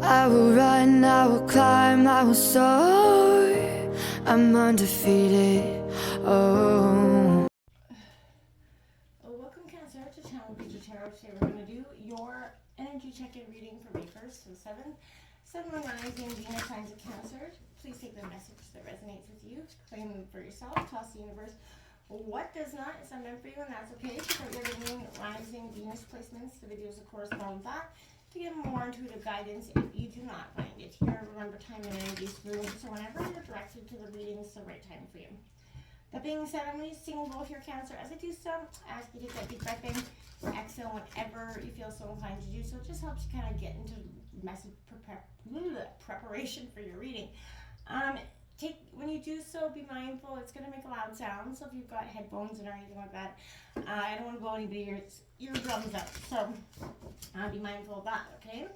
I will run, I will climb, I will soar. I'm undefeated. Oh. Welcome, Cancer, to Channel Future Tarot. Today we're going to do your energy check-in reading for May 1st to the 7th. 7 rising Venus signs of Cancer. Please take the message that resonates with you. Claim them for yourself. Toss the universe what does not is not meant for you, and that's okay. Check out your Moon rising Venus placements. The videos that correspond with that to get more intuitive guidance if you do not find it here. Remember, time and energy is fluid, so whenever you're directed to the reading, it's the right time for you. That being said, I'm going to sing both your Cancer. As I do so, I ask you to take that deep breath in, exhale whenever you feel so inclined to do so. It just helps you kind of get into message preparation for your reading. When you do so, be mindful. It's going to make a loud sound, so if you've got headphones or anything like that, I don't want to blow anybody's eardrums out, so be mindful of that, okay?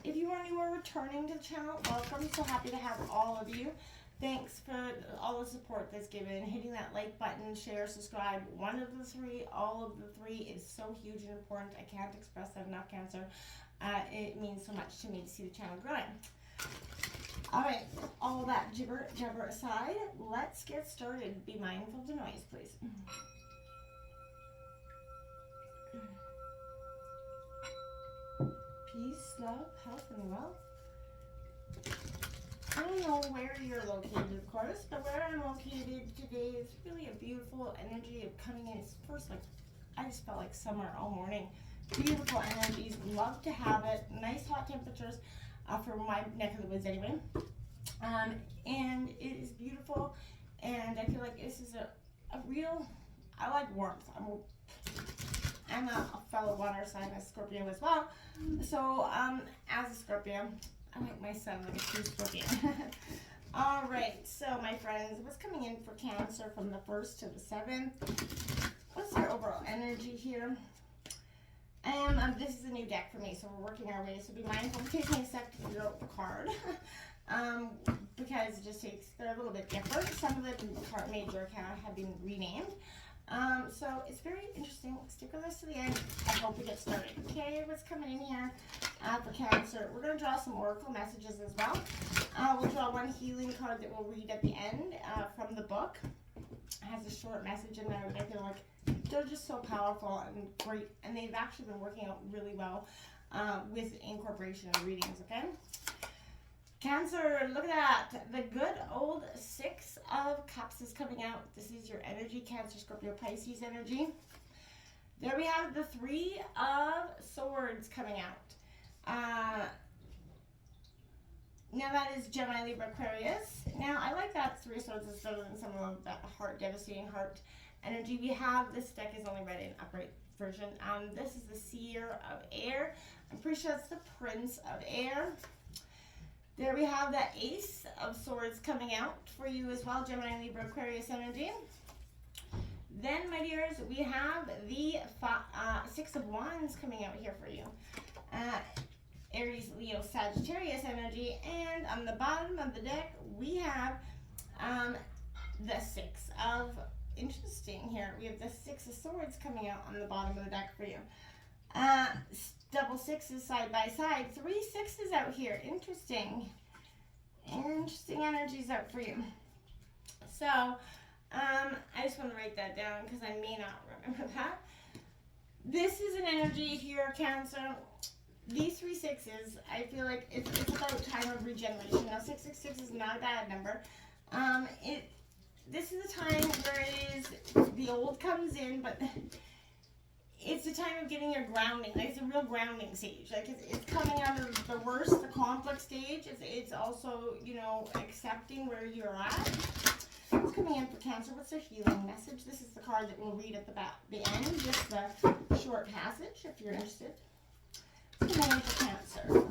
If you are new or returning to the channel, welcome. So happy to have all of you. Thanks for all the support that's given. Hitting that like button, share, subscribe, one of the three, all of the three is so huge and important. I can't express that enough, Cancer. It means so much to me to see the channel growing. Alright, all that jabber aside, let's get started. Be mindful of the noise, please. Peace, love, health, and wealth. I don't know where you're located, of course, but where I'm located today is really a beautiful energy of coming in. It's first, I just felt like summer all morning. Beautiful energies, love to have it. Nice hot temperatures for my neck of the woods anyway. And it is beautiful, and I feel like this is a real, I like warmth. I'm a fellow water sign, a Scorpio as well. So, as a Scorpio, I like my sun like a true Scorpion. All right, so my friends, what's coming in for Cancer from the 1st to the 7th? What's their overall energy here? This is a new deck for me, so we're working our way. So be mindful. It takes me a sec to figure out the card, because it just takes. They're a little bit different. Some of the major have been renamed. So it's very interesting. Stick with us to the end. I hope we get started. Okay, what's coming in here for Cancer? We're going to draw some oracle messages as well. We'll draw one healing card that we'll read at the end from the book. It has a short message in there that I feel like they're just so powerful and great, and they've actually been working out really well with incorporation of readings, okay? Cancer, look at that. The good old 6 of Cups is coming out. This is your energy, Cancer, Scorpio, Pisces energy. There we have the 3 of Swords coming out. Now that is Gemini, Libra, Aquarius. Now I like that 3 of Swords is better than some of that heart, devastating heart energy. We have, this deck is only read in upright version. This is the Seer of Air. I'm pretty sure it's the Prince of Air. There we have that Ace of Swords coming out for you as well, Gemini, Libra, Aquarius energy. Then, my dears, we have the 6 of Wands coming out here for you. Aries, Leo, Sagittarius energy. And on the bottom of the deck, we have the 6 of, interesting here, we have the 6 of Swords coming out on the bottom of the deck for you. Double 6s side by side, 3 6s out here. Interesting energies out for you. So I just want to write that down because I may not remember that. This is an energy here, Cancer. These 3 6s, I feel like it's about time of regeneration. Now 666 is not a bad number. This is a time where the old comes in, but it's a time of getting your grounding. Like, it's a real grounding stage. Like, it's coming out of the worst, the conflict stage. It's also, you know, accepting where you're at. What's coming in for Cancer? What's their healing message? This is the card that we'll read at the end, just the short passage, if you're interested. What's coming in for Cancer?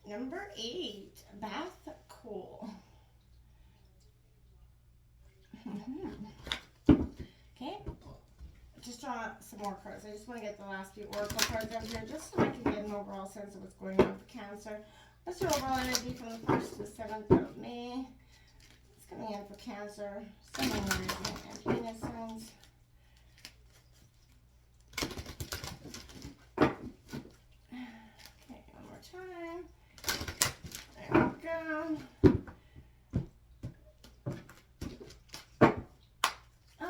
Number 8, Bath Cool. Okay, just draw some more cards. I just want to get the last few oracle cards out here just so I can get an overall sense of what's going on for Cancer. What's your overall energy from the 1st to the 7th of May? Let's coming in for Cancer, Sun, Moon, Rising, and Venus signs. Okay, one more time. There we go.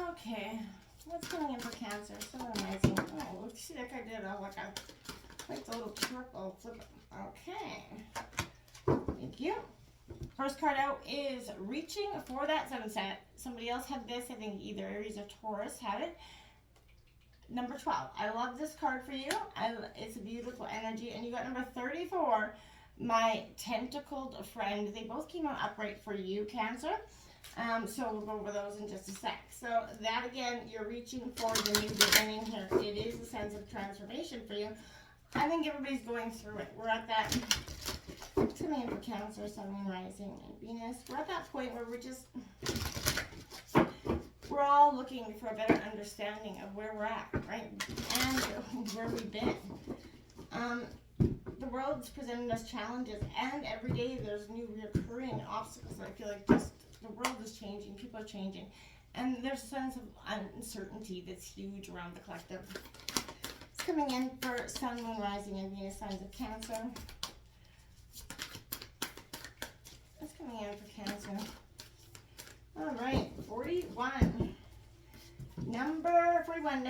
Okay, what's coming in for Cancer? Sun, Moon, Rising. Oh, look, see that card did like the little purple flip. Okay, thank you. First card out is Reaching for That Sunset. Somebody else had this. I think either Aries or Taurus had it. Number 12. I love this card for you. It's a beautiful energy. And you got number 34, My Tentacled Friend. They both came out upright for you, Cancer. So we'll go over those in just a sec. So that, again, you're reaching for the new beginning here. It is a sense of transformation for you. I think everybody's going through it. We're at that... It's coming in for Cancer, Sun, Moon, Rising, and Venus. We're at that point where we're all looking for a better understanding of where we're at, right? And where we've been. The world's presented us challenges, and every day there's new recurring obstacles. I feel like just the world is changing, people are changing, and there's a sense of uncertainty that's huge around the collective. It's coming in for Sun, Moon, Rising, and Venus signs of Cancer. That's coming in for Cancer. All right, 41. Number 41,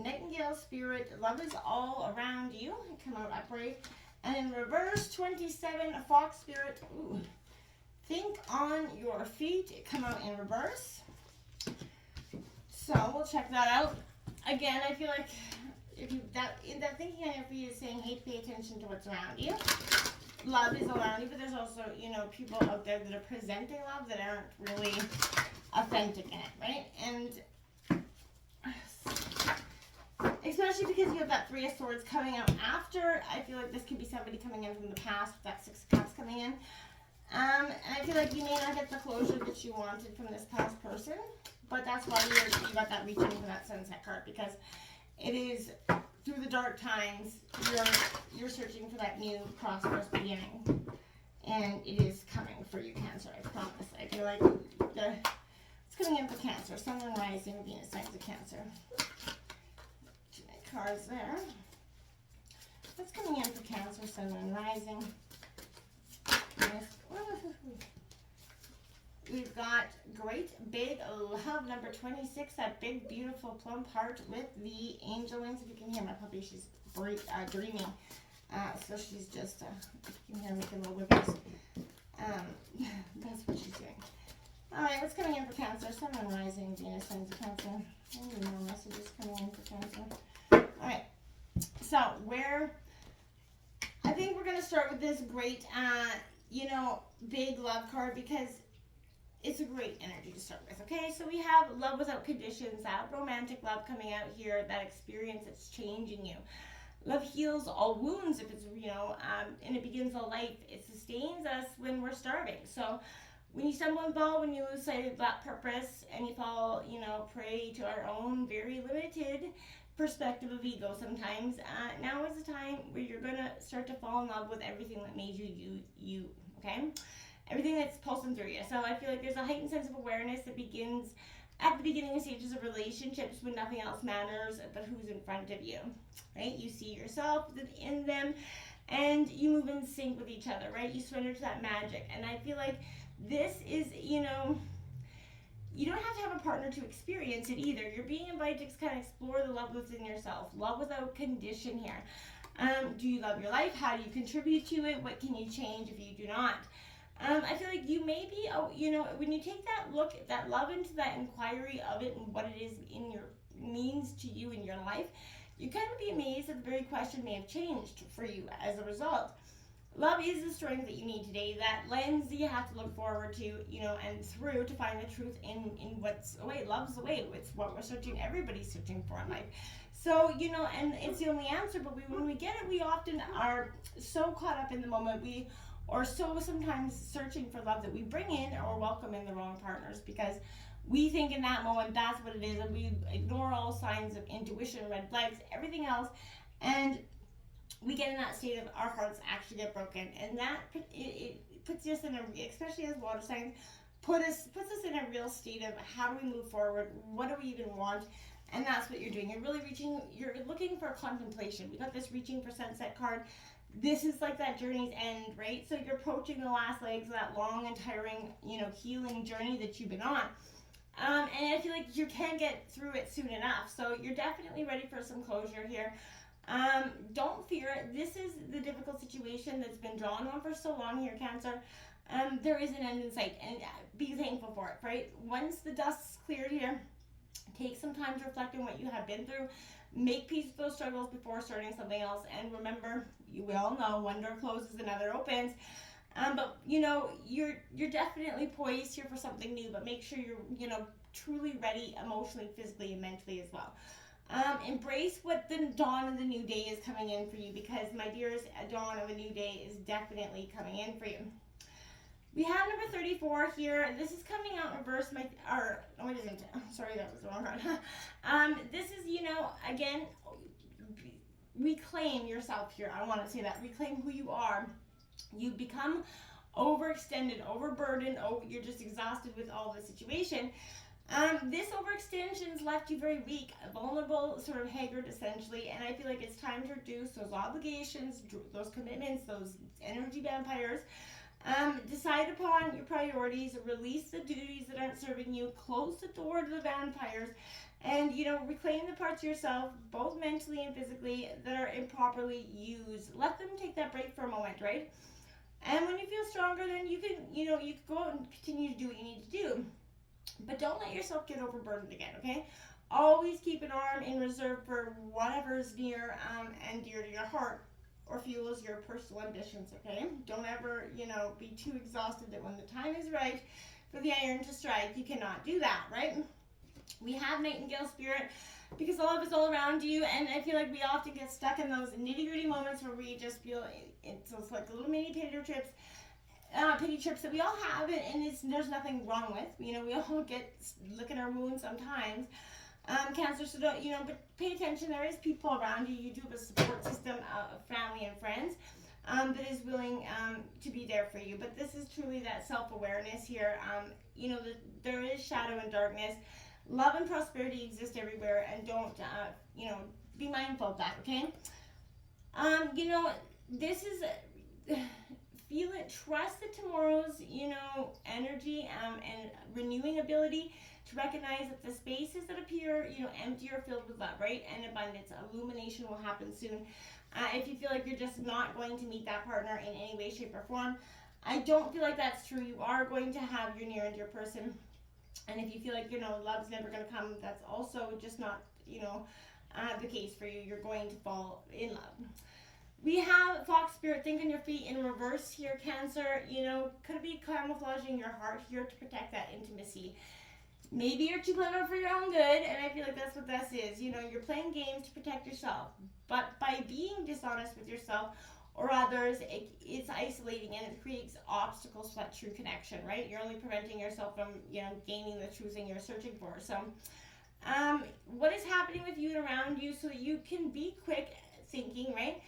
Nightingale Spirit. Love is all around you. Come out upright. And in reverse, 27, Fox Spirit. Ooh. Think on your feet. Come out in reverse. So we'll check that out. Again, I feel like if you that thinking on your feet is saying, hey, pay attention to what's around you. Love is around you, but there's also, you know, people out there that are presenting love that aren't really authentic in it, right? And especially because you have that Three of Swords coming out after, I feel like this could be somebody coming in from the past, that Six of Cups coming in. And I feel like you may not get the closure that you wanted from this past person, but that's why you got that reaching for that Sunset card, because it is through the dark times, you're searching for that new prosperous beginning, and it is coming for you, Cancer. I promise. I feel like it's coming in for Cancer. Sun, Moon, Rising, Venus signs of Cancer. Too many cards there. What's coming in for Cancer? Sun, Moon, Rising. Venus. We've got Great Big Love, number 26, that big, beautiful plum heart with the angel wings. If you can hear my puppy, she's dreaming. So she's just, you can hear her making little wigglies. That's what she's doing. All right, what's coming in for Cancer? Sun, Moon, Rising, Venus signs of Cancer. Any more messages coming in for Cancer? All right, so I think we're going to start with this great, big love card, because it's a great energy to start with, okay? So we have love without conditions, that romantic love coming out here, that experience that's changing you. Love heals all wounds if it's, and it begins a life. It sustains us when we're starving. So when you stumble and fall, when you lose sight of that purpose, and you fall, prey to our own very limited perspective of ego sometimes, now is the time where you're going to start to fall in love with everything that made you, okay? Everything that's pulsing through you. So I feel like there's a heightened sense of awareness that begins at the beginning stages of relationships when nothing else matters but who's in front of you, right? You see yourself in them, and you move in sync with each other, right? You surrender to that magic. And I feel like this is, you don't have to have a partner to experience it either. You're being invited to kind of explore the love within yourself. Love without condition here. Do you love your life? How do you contribute to it? What can you change if you do not? I feel like you may be, when you take that look, that love into that inquiry of it and what it is means to you in your life, you kind of be amazed that the very question may have changed for you as a result. Love is the strength that you need today, that lens that you have to look forward to, and through to find the truth in what's the way. Love's the way. It's what we're searching, everybody's searching for in life. So, and it's the only answer, but when we get it, we often are so caught up in the moment, or so sometimes searching for love that we bring in or welcome in the wrong partners, because we think in that moment that's what it is, and we ignore all signs of intuition, red flags, everything else, and we get in that state of our hearts actually get broken, and that it puts us in especially as water signs, puts us in a real state of how do we move forward? What do we even want? And that's what you're doing. You're really you're looking for contemplation. We got this reaching for sunset card. This is like that journey's end, right? So you're approaching the last legs of that long and tiring, healing journey that you've been on. And I feel like you can get through it soon enough. So you're definitely ready for some closure here. Don't fear it. This is the difficult situation that's been drawn on for so long here, Cancer. There is an end in sight, and be thankful for it, right? Once the dust's cleared here, take some time to reflect on what you have been through. Make peace with those struggles before starting something else. And remember, you all know one door closes, another opens. But you're definitely poised here for something new. But make sure you're truly ready emotionally, physically, and mentally as well. Embrace what the dawn of the new day is coming in for you, because my dears, a dawn of a new day is definitely coming in for you. We have number 34 here. This is coming out in reverse. No, it isn't. Sorry, that was the wrong card. This is, again, reclaim yourself here. I want to say that. Reclaim who you are. You become overextended, overburdened. You're just exhausted with all the situation. This overextension's left you very weak, vulnerable, sort of haggard essentially, and I feel like it's time to reduce those obligations, those commitments, those energy vampires. Decide upon your priorities, release the duties that aren't serving you, close the door to the vampires, and reclaim the parts of yourself, both mentally and physically, that are improperly used. Let them take that break for a moment, right? And when you feel stronger, then you can go out and continue to do what you need to do. But don't let yourself get overburdened again, okay? Always keep an arm in reserve for whatever is near and dear to your heart, or fuels your personal ambitions, okay? Don't ever, be too exhausted that when the time is right for the iron to strike, you cannot do that, right? We have Nightingale Spirit because love is all around you, and I feel like we often get stuck in those nitty-gritty moments where we just feel it's like little mini pity trips that we all have, and there's nothing wrong with. We all look at our wounds sometimes. Cancer, so don't, but pay attention. There is people around you. You do have a support system of family and friends that is willing to be there for you. But this is truly that self-awareness here. There is shadow and darkness. Love and prosperity exist everywhere, and don't, be mindful of that, okay? This is, feel it, trust that tomorrow's, energy and renewing ability to recognize that the spaces that appear, empty or filled with love, right? And abundance, illumination will happen soon. If you feel like you're just not going to meet that partner in any way, shape, or form, I don't feel like that's true. You are going to have your near and dear person. And if you feel like, love's never going to come, that's also just not, the case for you. You're going to fall in love. We have Fox Spirit, think on your feet in reverse here, Cancer. Could be camouflaging your heart here to protect that intimacy. Maybe you're too clever for your own good, and I feel like that's what this is. You're playing games to protect yourself. But by being dishonest with yourself or others, it's isolating, and it creates obstacles to that true connection, right? You're only preventing yourself from, gaining the true thing you're searching for. So, what is happening with you and around you so that you can be quick thinking, right?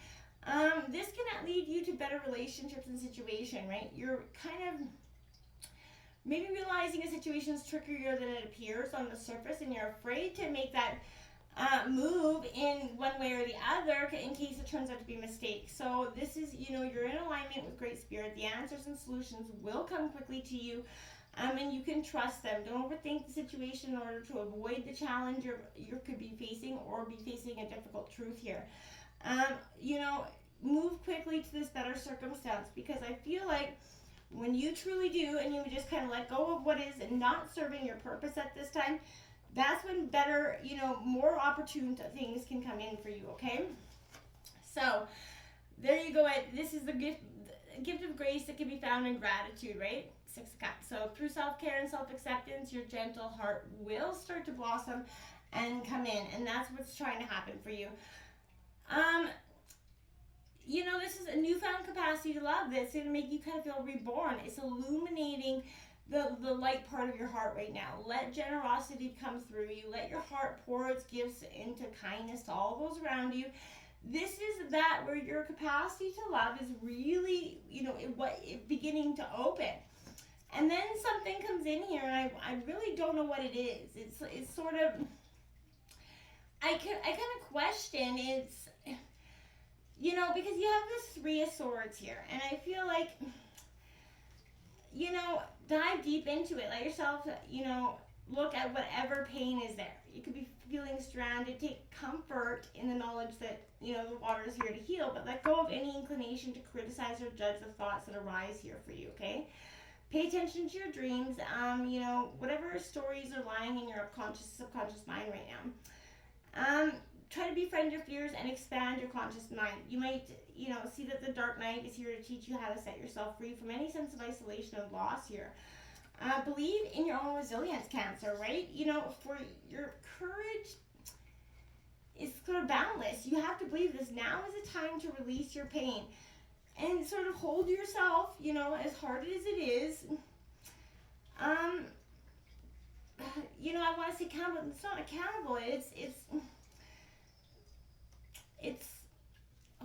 This can lead you to better relationships and situation, right? You're kind of maybe realizing a situation is trickier than it appears on the surface, and you're afraid to make that move in one way or the other in case it turns out to be a mistake. So this is, you're in alignment with Great Spirit. The answers and solutions will come quickly to you, and you can trust them. Don't overthink the situation in order to avoid the challenge you could be facing, or be facing a difficult truth here. Move quickly to this better circumstance, because I feel like when you truly do, and you just kind of let go of what is not serving your purpose at this time, that's when better, more opportune things can come in for you, okay? So, there you go. This is the gift of grace that can be found in gratitude, right? 6 of Cups. So, through self-care and self-acceptance, your gentle heart will start to blossom and come in, and that's what's trying to happen for you. This is a newfound capacity to love. That's going to make you kind of feel reborn. It's illuminating the light part of your heart right now. Let generosity come through you. Let your heart pour its gifts into kindness to all those around you. This is that where your capacity to love is really, beginning to open. And then something comes in here, and I really don't know what it is. It's sort of, I kind of question, it's, you know, because you have this Three of Swords here, and I feel like, you know, dive deep into it. Let yourself, you know, look at whatever pain is there. You could be feeling stranded. Take comfort in the knowledge that, you know, the water is here to heal, but let go of any inclination to criticize or judge the thoughts that arise here for you, okay? Pay attention to your dreams, you know, whatever stories are lying in your subconscious mind right now. Try to befriend your fears and expand your conscious mind. You might, you know, see that the Dark Knight is here to teach you how to set yourself free from any sense of isolation and loss here. Believe in your own resilience, Cancer, right? You know, for your courage is sort of boundless. You have to believe this. Now is the time to release your pain and sort of hold yourself, you know, as hard as it is. You know, I want to say accountable. It's not accountable. It's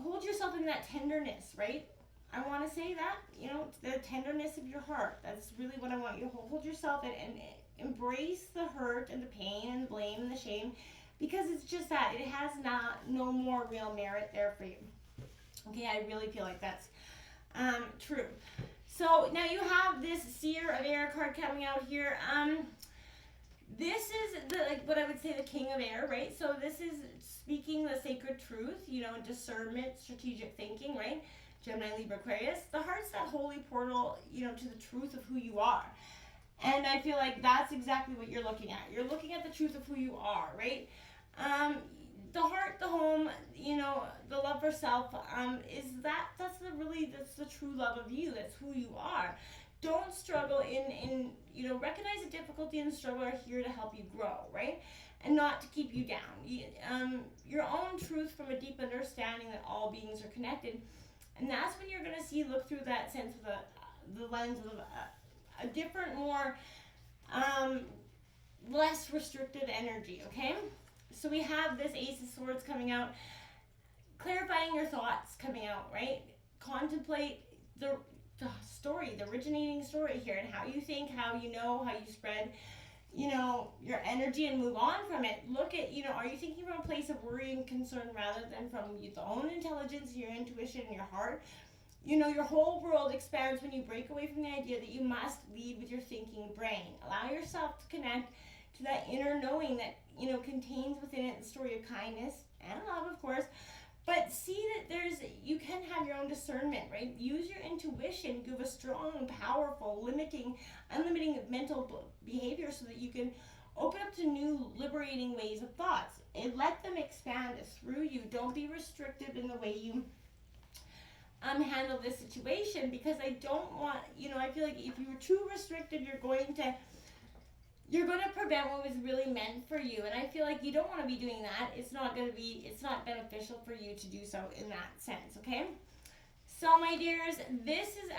hold yourself in that tenderness, right? I want to say that, you know, the tenderness of your heart. That's really what I want you to hold yourself and embrace the hurt and the pain and the blame and the shame, because it's just that. It has no more real merit there for you. Okay, I really feel like that's true. So now you have this Seer of Air card coming out here. This is what I would say the King of Air, right? So this is speaking the sacred truth, you know, discernment, strategic thinking, right? Gemini, Libra, Aquarius. The heart's that holy portal, you know, to the truth of who you are. And I feel like that's exactly what you're looking at. You're looking at the truth of who you are, right? The heart, the home, you know, the love for self, that's the true love of you. That's who you are. Don't struggle in you know, recognize the difficulty and the struggle are here to help you grow, right? And not to keep you down. Your own truth from a deep understanding that all beings are connected. And that's when you're going to look through that sense of the lens of a different, more, less restricted energy, okay? So we have this Ace of Swords coming out, clarifying your thoughts coming out, right? Contemplate the story, the originating story here, and how you think, how you know, how you spread, you know, your energy and move on from it. Look at, you know, are you thinking from a place of worry and concern rather than from your own intelligence, your intuition, your heart? You know, your whole world expands when you break away from the idea that you must lead with your thinking brain. Allow yourself to connect to that inner knowing that, you know, contains within it the story of kindness and love, of course. But see that you can have your own discernment, right? Use your intuition, give a strong, powerful, unlimiting mental behavior so that you can open up to new, liberating ways of thoughts. And let them expand through you. Don't be restrictive in the way you handle this situation, because I don't want, you know, I feel like if you're too restrictive, you're going to prevent what was really meant for you. And I feel like you don't want to be doing that. It's not beneficial for you to do so in that sense, okay? So my dears, this is,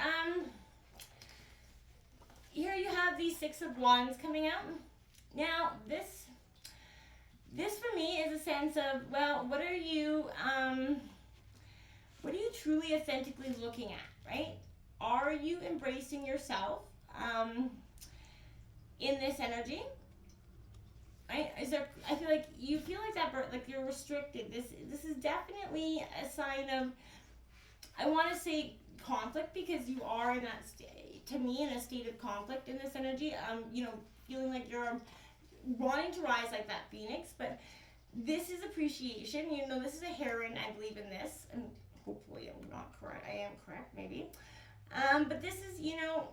here you have these Six of Wands coming out. Now, this for me is a sense of, well, what are you truly authentically looking at, right? Are you embracing yourself, in this energy, right? I feel like you feel like that, like you're restricted. This is definitely a sign of, I want to say, conflict, because you are in that to me, in a state of conflict in this energy. You know, feeling like you're wanting to rise like that phoenix, but this is appreciation. You know, this is a heron. I believe in this, and hopefully I'm not correct. I am correct, maybe. But this is, you know,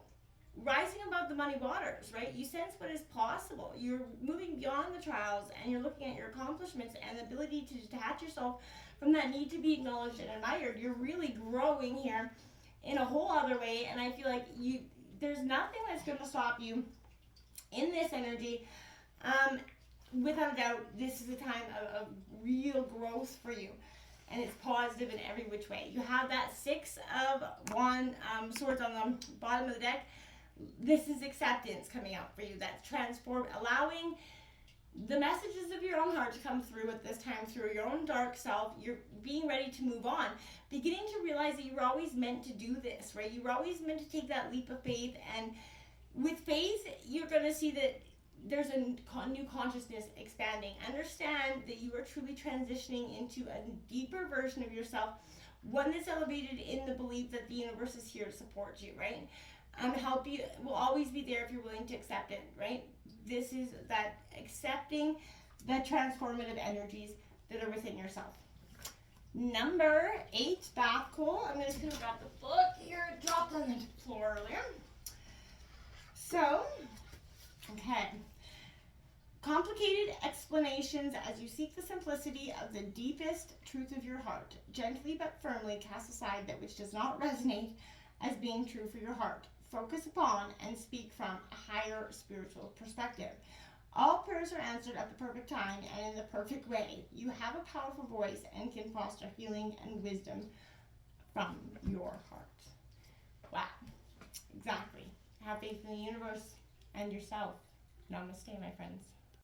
rising above the muddy waters, right? You sense what is possible. You're moving beyond the trials, and you're looking at your accomplishments and the ability to detach yourself from that need to be acknowledged and admired. You're really growing here in a whole other way, and I feel like there's nothing that's going to stop you in this energy. Without a doubt, this is a time of real growth for you, and it's positive in every which way. You have that Six of Wands swords on the bottom of the deck. This is acceptance coming out for you. That's transformed, allowing the messages of your own heart to come through at this time, through your own dark self. You're being ready to move on, beginning to realize that you were always meant to do this, right? You were always meant to take that leap of faith and, With faith, you're going to see that there's a new consciousness expanding. Understand that you are truly transitioning into a deeper version of yourself, one that's elevated in the belief that the universe is here to support you, right? Help you, will always be there if you're willing to accept it, right? This is that accepting the transformative energies that are within yourself. Number 8, bath coal. I'm just going to grab the book here. It dropped on the floor earlier. So, okay. Complicated explanations as you seek the simplicity of the deepest truth of your heart. Gently but firmly cast aside that which does not resonate as being true for your heart. Focus upon and speak from a higher spiritual perspective. All prayers are answered at the perfect time and in the perfect way. You have a powerful voice and can foster healing and wisdom from your heart. Wow. Exactly. Have faith in the universe and yourself. Namaste, my friends.